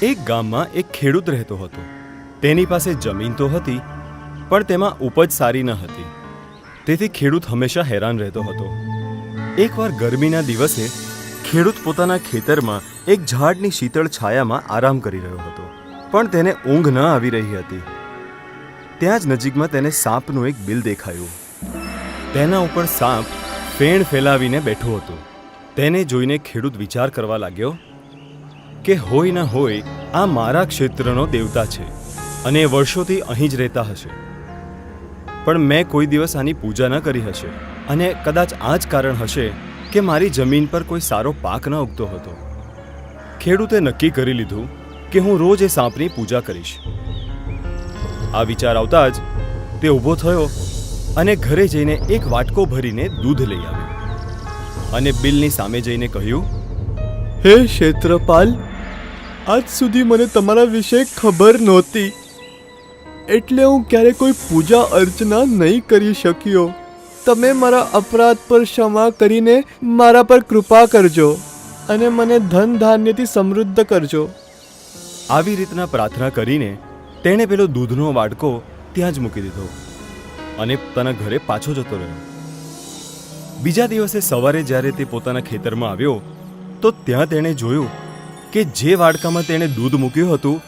એક ગામમાં એક ખેડૂત રહેતો હતો. તેની પાસે જમીન તો હતી, પણ તેમાં ઉપજ સારી ન હતી. તેથી ખેડૂત હંમેશા હેરાન રહેતો હતો. એકવાર ગરમીના દિવસે ખેડૂત પોતાના ખેતરમાં એક ઝાડની શીતળ છાયામાં આરામ કરી રહ્યો હતો, પણ તેને ઊંઘ ન આવી રહી હતી. ત્યાં જ નજીકમાં તેને સાપનું એક બિલ દેખાયું. તેના ઉપર સાપ ફેણ ફેલાવીને બેઠો હતો. તેને જોઈને ખેડૂત વિચાર કરવા લાગ્યો કે હોય ન હોય આ મારા ક્ષેત્રનો દેવતા છે અને વર્ષોથી અહીં જ રહેતા હશે, પણ મેં કોઈ દિવસ આની પૂજા ન કરી હશે અને કદાચ આ જ કારણ હશે કે મારી જમીન પર કોઈ સારો પાક ન ઉગતો હતો. ખેડૂતે નક્કી કરી લીધું કે હું રોજ એ સાપની પૂજા કરીશ. આ વિચાર આવતા જ તે ઊભો થયો અને ઘરે જઈને એક વાટકો ભરીને દૂધ લઈ આવ્યો અને બિલની સામે જઈને કહ્યું, હે ક્ષેત્રપાલ, આજ સુધી મને તમારા વિશે ખબર નહોતી, એટલે હું ક્યારે કોઈ પૂજા અર્ચના નહીં કરી શક્યો. તમે મારા અપરાધ પર ક્ષમા કરીને મારા પર કૃપા કરજો અને મને ધન ધાન્યથી સમૃદ્ધ કરજો. આવી રીતના પ્રાર્થના કરીને તેણે પેલો દૂધનો વાડકો ત્યાં જ મૂકી દીધો અને પોતાના ઘરે પાછો જતો રહ્યો. બીજા દિવસે સવારે જ્યારે તે પોતાના ખેતરમાં આવ્યો તો ત્યાં તેણે જોયું કે જે વાડકામાં તેણે દૂધ મૂક્યું હતું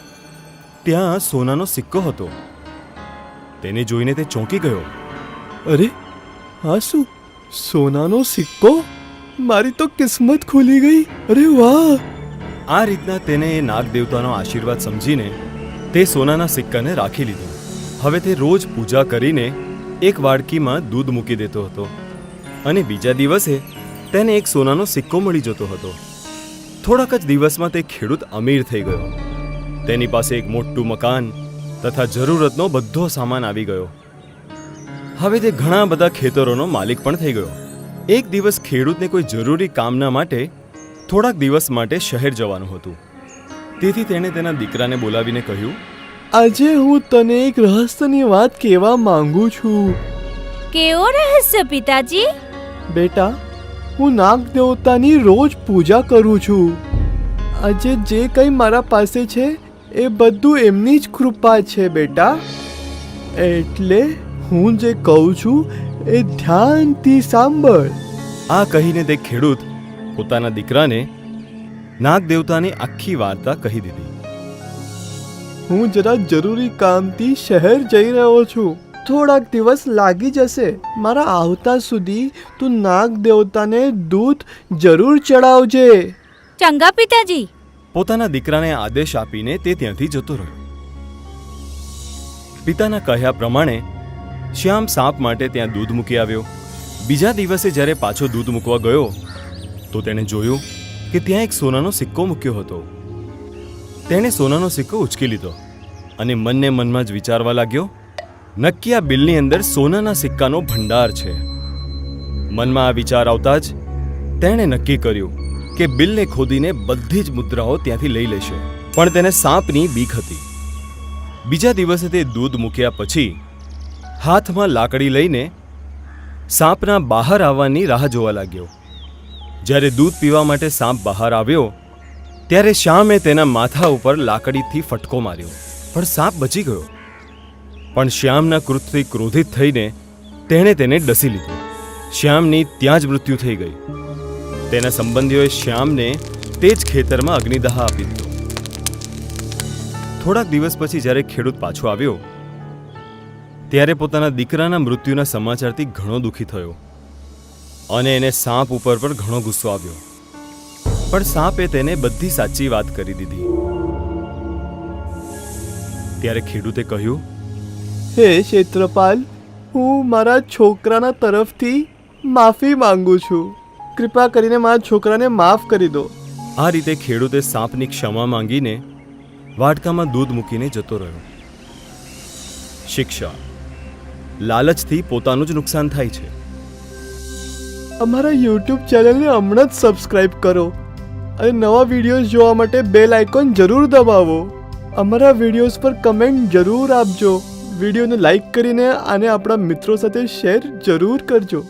ત્યાં સોનાનો સિક્કો હતો. તેને જોઈને તે ચોંકી ગયો. અરે, આ શું? સોનાનો સિક્કો? મારી તો કિસ્મત ખુલી ગઈ. અરે વાહ! આ રીતના તેને એ નાગ દેવતાનો આશીર્વાદ સમજીને તે સોનાના સિક્કાને રાખી લીધો. હવે તે રોજ પૂજા કરીને એક વાડકીમાં દૂધ મૂકી દેતો હતો અને બીજા દિવસે તેને એક સોનાનો સિક્કો મળી જતો હતો. થોડાક જ દિવસમાં તે ખેડૂત અમીર થઈ ગયો. તેની પાસે એક મોટું મકાન તથા જરૂરતનો બધો સામાન આવી ગયો. હવે તે ઘણા બધા ખેતરોનો માલિક પણ થઈ ગયો. એક દિવસ ખેડૂતને કોઈ જરૂરી કામના માટે થોડાક દિવસ માટે શહેર જવાનું હતું. તેથી તેણે તેના દીકરાને બોલાવીને કહ્યું, આજે હું તને એક રહસ્યની વાત કહેવા માંગુ છું. કેવો રહસ્ય પિતાજી? બેટા, હું નાગ દેવતાની રોજ પૂજા કરું છું. આજે જે કંઈ મારા પાસે છે એ બધું એમની જ કૃપા છે બેટા. એટલે હું જે કહું છું એ ધ્યાનથી સાંભળ. આ કહીને તે ખેડૂત પોતાના દીકરાને નાગ દેવતાની આખી વાર્તા કહી દીધી. હું જરા જરૂરી કામથી શહેર જઈ રહ્યો છું. થોડાક દિવસ લાગી જશે. મારા આવતા સુધી તું નાગ દેવતાને દૂધ જરૂર ચડાવજે. ચંગા પિતાજી. પોતાના દીકરાને આદેશ આપીને તે ત્યાંથી જતો રહ્યો. પિતાના કહ્યા પ્રમાણે શ્યામ સાપ માટે ત્યાં દૂધ મૂકી આવ્યો. બીજા દિવસે જ્યારે પાછો દૂધ મૂકવા ગયો તો તેણે જોયું કે ત્યાં એક સોનાનો સિક્કો મૂક્યો હતો. તેણે સોનાનો સિક્કો ઉચકી લીધો અને મનને મનમાં જ વિચારવા લાગ્યો, નક્કી આ બિલની અંદર સોનાના સિક્કાનો ભંડાર છે. મનમાં આ વિચાર આવતા જ તેણે નક્કી કર્યું કે બિલને ખોદીને બધી જ મુદ્રાઓ ત્યાંથી લઈ લેશે. પણ તેને સાપની બીક હતી. બીજા દિવસે તે દૂધ મૂક્યા પછી હાથમાં લાકડી લઈને સાપના બહાર આવવાની રાહ જોવા લાગ્યો. જ્યારે દૂધ પીવા માટે સાપ બહાર આવ્યો ત્યારે શ્યામે તેના માથા ઉપર લાકડીથી ફટકો માર્યો, પણ સાપ બચી ગયો. પણ શ્યામના કૃત્યથી ક્રોધિત થઈને તેણે તેને ડસી લીધો. શ્યામની ત્યાં જ મૃત્યુ થઈ ગઈ. તેના સંબંધીઓએ શ્યામને તે જ ખેતરમાં અગ્નિદાહ આપી દીધો. થોડાક દિવસ પછી જ્યારે ખેડૂત પાછો આવ્યો ત્યારે પોતાના દીકરાના મૃત્યુના સમાચારથી ઘણો દુઃખી થયો અને એને સાપ ઉપર પણ ઘણો ગુસ્સો આવ્યો. પણ સાપે તેને બધી સાચી વાત કરી દીધી. ત્યારે ખેડૂતે કહ્યું, હે ક્ષેત્રપાલ, હું મારા છોકરાના તરફથી માફી માંગુ છું. કૃપા કરીને મારા છોકરાને માફ કરી દો. આ રીતે ખેડૂતે સાપની ક્ષમા માંગીને વાડકામાં દૂધ મૂકીને જતો રહ્યો. શિક્ષા: લાલચથી પોતાનું જ નુકસાન થાય છે. અમારા યુટ્યુબ ચેનલને હમણાં જ સબસ્ક્રાઇબ કરો અને નવા વિડીયોઝ જોવા માટે બેલ આઇકોન જરૂર દબાવો. અમારા વિડીયોઝ પર કમેન્ટ જરૂર આપજો. વિડીયોને લાઈક કરીને આને આપણા મિત્રો સાથે શેર જરૂર કરજો.